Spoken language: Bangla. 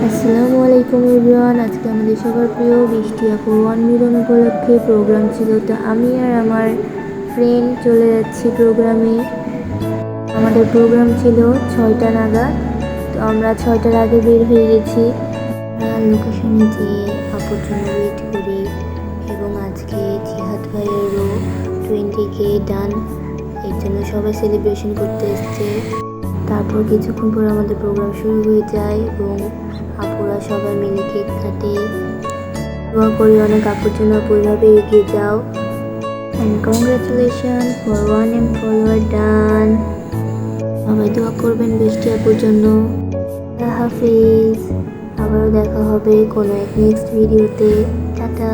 আসসালামু আলাইকুম এভরিওয়ান। আজকে আমাদের সবার প্রিয় বৃষ্টি আপুর 1 মিলিয়ন উপলক্ষে প্রোগ্রাম ছিল। তো আমি আর আমার ফ্রেন্ড চলে যাচ্ছি প্রোগ্রামে। আমাদের প্রোগ্রাম ছিল 6টা নাগাদ। তো আমরা 6টার আগে বের হয়ে গেছি। লোকেশনে যেয়ে আপুর জন্য ওয়েট করি এবং আজকে জিহাদ ভাইয়েরও 20K ডান, এর জন্য সবাই সেলিব্রেশন করতে এসছে। তারপর কিছুক্ষণ পর আমাদের প্রোগ্রাম শুরু হয়ে যায় এবং আপুরা সবাই মিলে কেক কাটে। দোয়া করি অনেক আপুর জন্য আপু এভাবে এগিয়ে যাও। And congratulation for 1M follower done. সবাই দোয়া করবেন বৃষ্টি আপুর জন্য। আল্লাহ হাফিজ। আবারও দেখা হবে কোনো এক নেক্সট ভিডিওতে। টাটা।